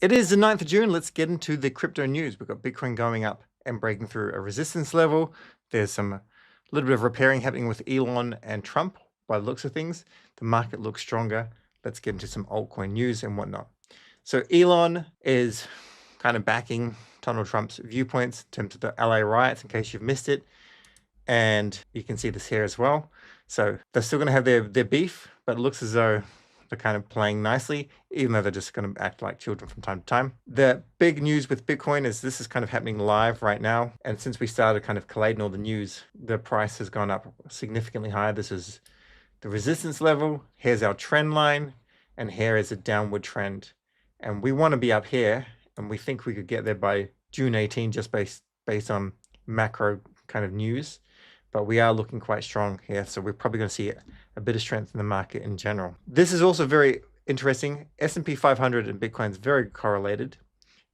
It is the 9th of June. Let's get into the crypto news. We've got Bitcoin going up and breaking through a resistance level. There's a little bit of repairing happening with Elon and Trump by the looks of things. The market looks stronger. Let's get into some altcoin news and whatnot. So Elon is kind of backing Donald Trump's viewpoints in terms of the LA riots, in case you've missed it. And you can see this here as well. So they're still going to have their beef, but it looks as though they're kind of playing nicely, even though they're just going to act like children from time to time. The big news with Bitcoin is this is kind of happening live right now. And since we started kind of collating all the news, the price has gone up significantly higher. This is the resistance level. Here's our trend line. And here is a downward trend. And we want to be up here. And we think we could get there by June 18, just based on macro kind of news. But we are looking quite strong here. So we're probably going to see a bit of strength in the market in general. This is also very interesting. S&P 500 and Bitcoin is very correlated.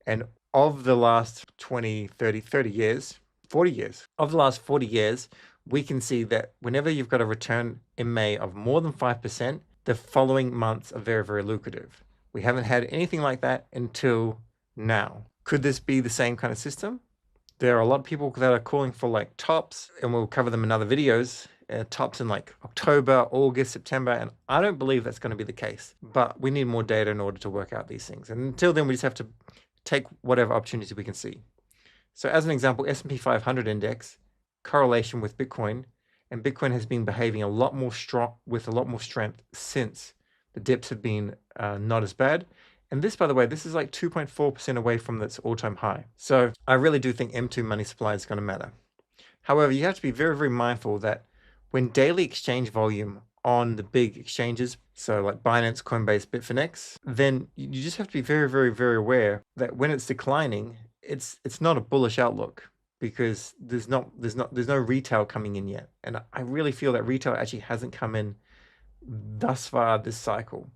And of the last 20, 30 years, 40 years, of the last 40 years, we can see that whenever you've got a return in May of more than 5%, the following months are very, very lucrative. We haven't had anything like that until now. Could this be the same kind of system? There are a lot of people that are calling for like tops, and we'll cover them in other videos, tops in like October, August, September, and I don't believe that's going to be the case. But we need more data in order to work out these things. And until then, we just have to take whatever opportunity we can see. So as an example, S&P 500 index, correlation with Bitcoin, and Bitcoin has been behaving a lot more strong, with a lot more strength since the dips have been not as bad. And this, by the way, this is like 2.4% away from its all-time high. So I really do think M2 money supply is going to matter. However, you have to be very, very mindful that when daily exchange volume on the big exchanges, so like Binance, Coinbase, Bitfinex, then you just have to be very, very, very aware that when it's declining, it's not a bullish outlook, because there's no retail coming in yet. And I really feel that retail actually hasn't come in thus far this cycle.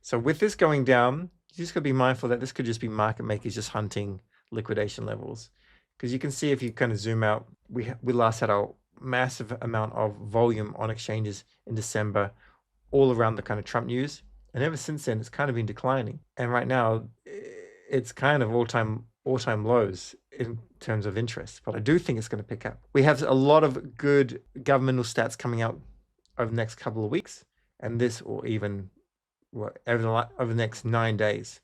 So with this going down, you just got to be mindful that this could just be market makers just hunting liquidation levels. Because you can see, if you kind of zoom out, we last had a massive amount of volume on exchanges in December, all around the kind of Trump news. And ever since then, it's kind of been declining. And right now, it's kind of all-time lows in terms of interest. But I do think it's going to pick up. We have a lot of good governmental stats coming out over the next couple of weeks. And this, or even over the next 9 days.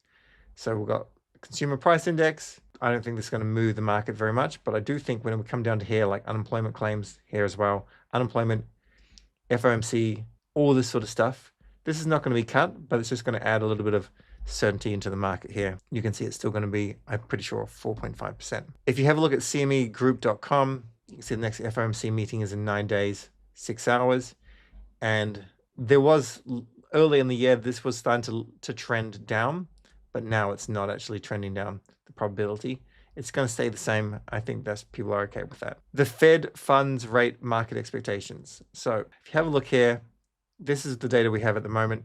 So we've got consumer price index. I don't think this is going to move the market very much, but I do think when we come down to here, like unemployment claims here as well, unemployment, FOMC, all this sort of stuff, this is not going to be cut, but it's just going to add a little bit of certainty into the market here. You can see it's still going to be, I'm pretty sure, 4.5%. If you have a look at cmegroup.com, you can see the next FOMC meeting is in 9 days, 6 hours. And there was, early in the year, this was starting to trend down, but now it's not actually trending down, the probability. It's going to stay the same. I think people are okay with that. The Fed funds rate market expectations. So if you have a look here, this is the data we have at the moment.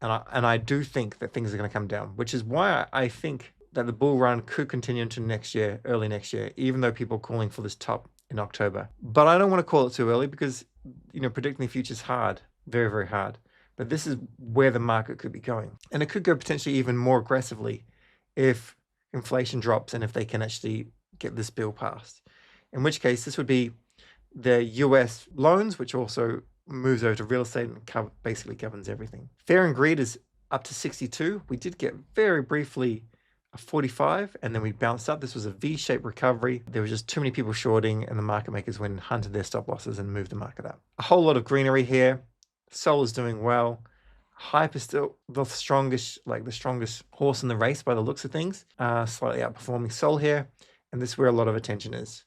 And I do think that things are going to come down, which is why I think that the bull run could continue into next year, early next year, even though people are calling for this top in October. But I don't want to call it too early, because, predicting the future is hard, very, very hard. But this is where the market could be going. And it could go potentially even more aggressively if inflation drops and if they can actually get this bill passed. In which case, this would be the US loans, which also moves over to real estate and basically governs everything. Fear and greed is up to 62. We did get very briefly a 45, and then we bounced up. This was a V-shaped recovery. There was just too many people shorting, and the market makers went and hunted their stop losses and moved the market up. A whole lot of greenery here. Sol is doing well. Hype is still the strongest horse in the race by the looks of things. Slightly outperforming Sol here. And this is where a lot of attention is.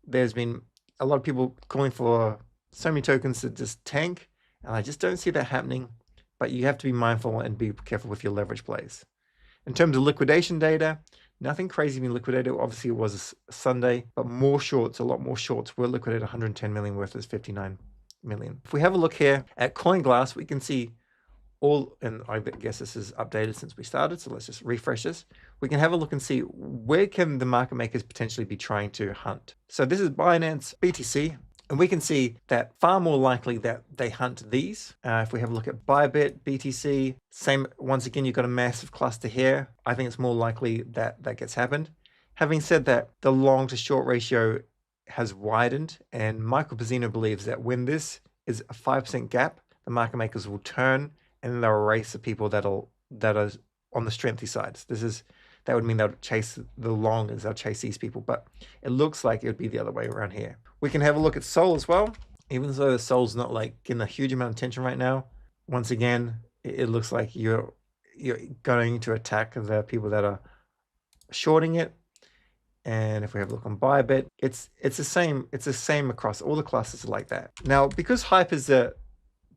There's been a lot of people calling for so many tokens to just tank. And I just don't see that happening. But you have to be mindful and be careful with your leverage plays. In terms of liquidation data, nothing crazy being liquidated. Obviously, it was a Sunday. But more shorts, a lot more shorts were liquidated. 110 million versus 59 million. If we have a look here at CoinGlass, we can see all, and I guess this is updated since we started, so let's just refresh this. We can have a look and see where can the market makers potentially be trying to hunt. So this is Binance BTC. And we can see that far more likely that they hunt these. If we have a look at Bybit, BTC, same, once again, you've got a massive cluster here. I think it's more likely that that gets happened. Having said that, the long to short ratio has widened, and Michael Pizzino believes that when this is a 5% gap, the market makers will turn and they'll erase the people that are on the strengthy sides. That would mean they'll chase the long as they'll chase these people, but it looks like it would be the other way around here. We can have a look at Sol as well. Even though the Sol's not like getting a huge amount of attention right now, once again, it looks like you're going to attack the people that are shorting it. And if we have a look on Bybit, it's the same across all the classes like that. Now, because Hype is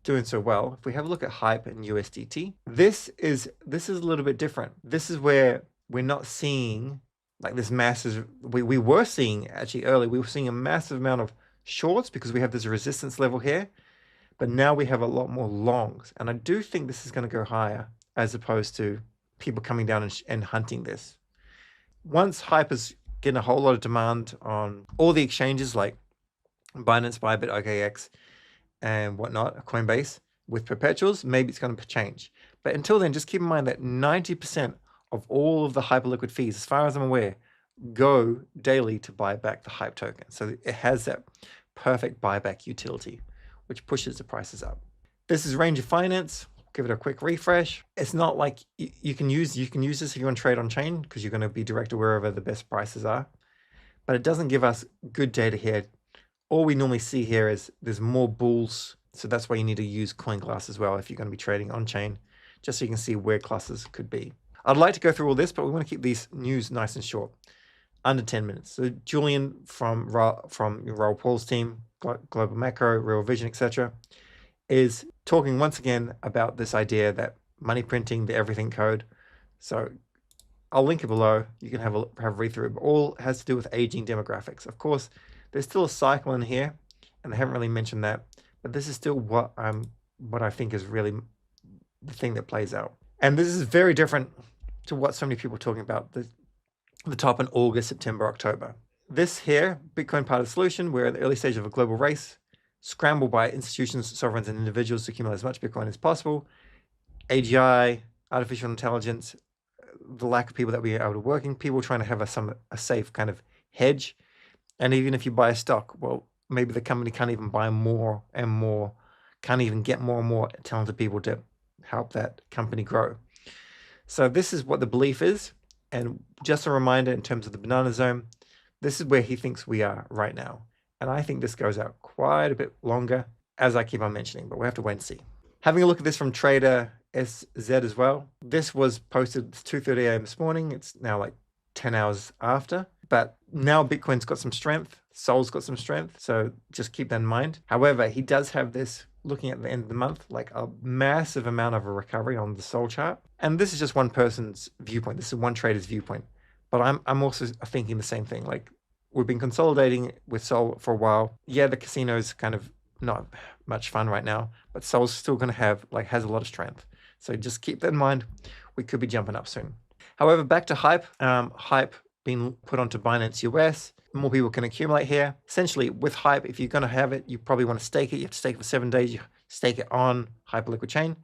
doing so well, if we have a look at Hype and USDT, this is a little bit different. This is where we're not seeing like this massive, we were seeing actually early, we were seeing a massive amount of shorts because we have this resistance level here, but now we have a lot more longs. And I do think this is going to go higher as opposed to people coming down and hunting this. Once Hype is getting a whole lot of demand on all the exchanges like Binance, Bybit, OKX, and whatnot, Coinbase, with perpetuals, maybe it's going to change. But until then, just keep in mind that 90% of all of the Hyperliquid fees, as far as I'm aware, go daily to buy back the Hype token. So it has that perfect buyback utility, which pushes the prices up. This is Range of Finance. Give it a quick refresh. It's not like you can use this if you want to trade on chain because you're going to be direct wherever the best prices are. But it doesn't give us good data here. All we normally see here is there's more bulls. So that's why you need to use CoinGlass as well if you're going to be trading on chain, just so you can see where classes could be. I'd like to go through all this, but we want to keep these news nice and short, under 10 minutes. So Julian from Raoul Paul's team, Global Macro, Real Vision, etc., is talking once again about this idea that money printing, the everything code. So I'll link it below. You can have a read through. But all has to do with aging demographics. Of course, there's still a cycle in here, and I haven't really mentioned that. But this is still what I think is really the thing that plays out. And this is very different to what so many people are talking about, the top in August, September, October. This here, Bitcoin part of the solution, we're at the early stage of a global race, scrambled by institutions, sovereigns, and individuals to accumulate as much Bitcoin as possible. AGI, artificial intelligence, the lack of people that we are able to working, people trying to have a safe kind of hedge. And even if you buy a stock, well, maybe the company can't even buy more and more, can't even get more and more talented people to help that company grow. So this is what the belief is. And just a reminder in terms of the banana zone, this is where he thinks we are right now. And I think this goes out quite a bit longer, as I keep on mentioning, but we'll have to wait and see. Having a look at this from Trader SZ as well. This was posted 2:30 a.m. this morning. It's now like 10 hours after. But now Bitcoin's got some strength. Sol's got some strength. So just keep that in mind. However, he does have this, looking at the end of the month, like a massive amount of a recovery on the Sol chart. And this is just one person's viewpoint. This is one trader's viewpoint. But I'm also thinking the same thing. Like, we've been consolidating with Sol for a while. Yeah, the casino's kind of not much fun right now, but Sol's still going to has a lot of strength. So just keep that in mind. We could be jumping up soon. However, back to Hype. Hype being put onto Binance US. More people can accumulate here. Essentially, with Hype, if you're going to have it, you probably want to stake it. You have to stake it for 7 days. You stake it on Hyperliquid chain,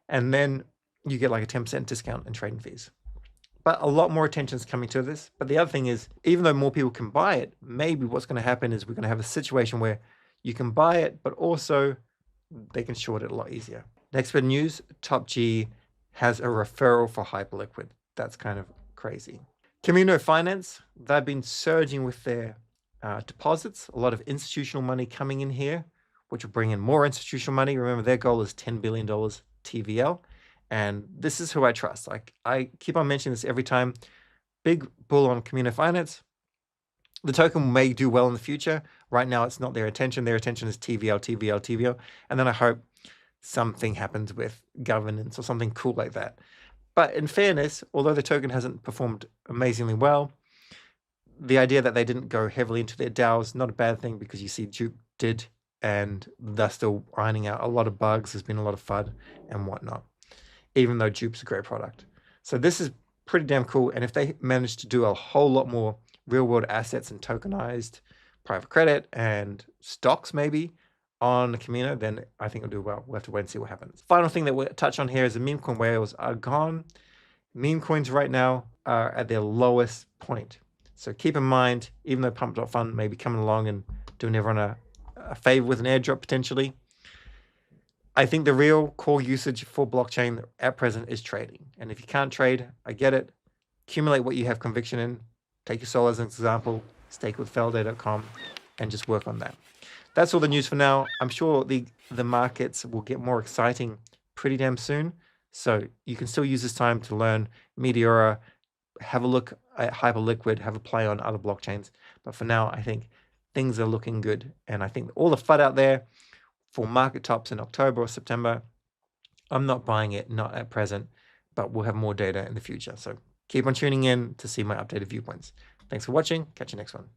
and then you get like a 10% discount in trading fees. But a lot more attention is coming to this. But the other thing is, even though more people can buy it, maybe what's going to happen is we're going to have a situation where you can buy it, but also they can short it a lot easier. Next bit of news, Top G has a referral for Hyperliquid. That's kind of crazy. Camino Finance, they've been surging with their deposits. A lot of institutional money coming in here, which will bring in more institutional money. Remember, their goal is $10 billion TVL. And this is who I trust. Like, I keep on mentioning this every time. Big bull on Camino Finance. The token may do well in the future. Right now, it's not their intention. Their intention is TVL, TVL, TVL. And then I hope something happens with governance or something cool like that. But in fairness, although the token hasn't performed amazingly well, the idea that they didn't go heavily into their DAO is not a bad thing, because you see Jupe did, and they're still ironing out a lot of bugs. There's been a lot of FUD and whatnot, even though Jupe's a great product. So this is pretty damn cool. And if they manage to do a whole lot more real world assets and tokenized private credit and stocks maybe on Camino, then I think it'll do well. We'll have to wait and see what happens. Final thing that we'll touch on here is the meme coin whales are gone. Meme coins right now are at their lowest point. So keep in mind, even though Pump.fund may be coming along and doing everyone a favor with an airdrop potentially, I think the real core usage for blockchain at present is trading. And if you can't trade, I get it. Accumulate what you have conviction in. Take your Sol as an example, stake with Faraday.com, and just work on that. That's all the news for now. I'm sure the markets will get more exciting pretty damn soon. So you can still use this time to learn Meteora, have a look at Hyperliquid, have a play on other blockchains. But for now, I think things are looking good. And I think all the FUD out there for market tops in October or September, I'm not buying it, not at present, but we'll have more data in the future. So keep on tuning in to see my updated viewpoints. Thanks for watching. Catch you next one.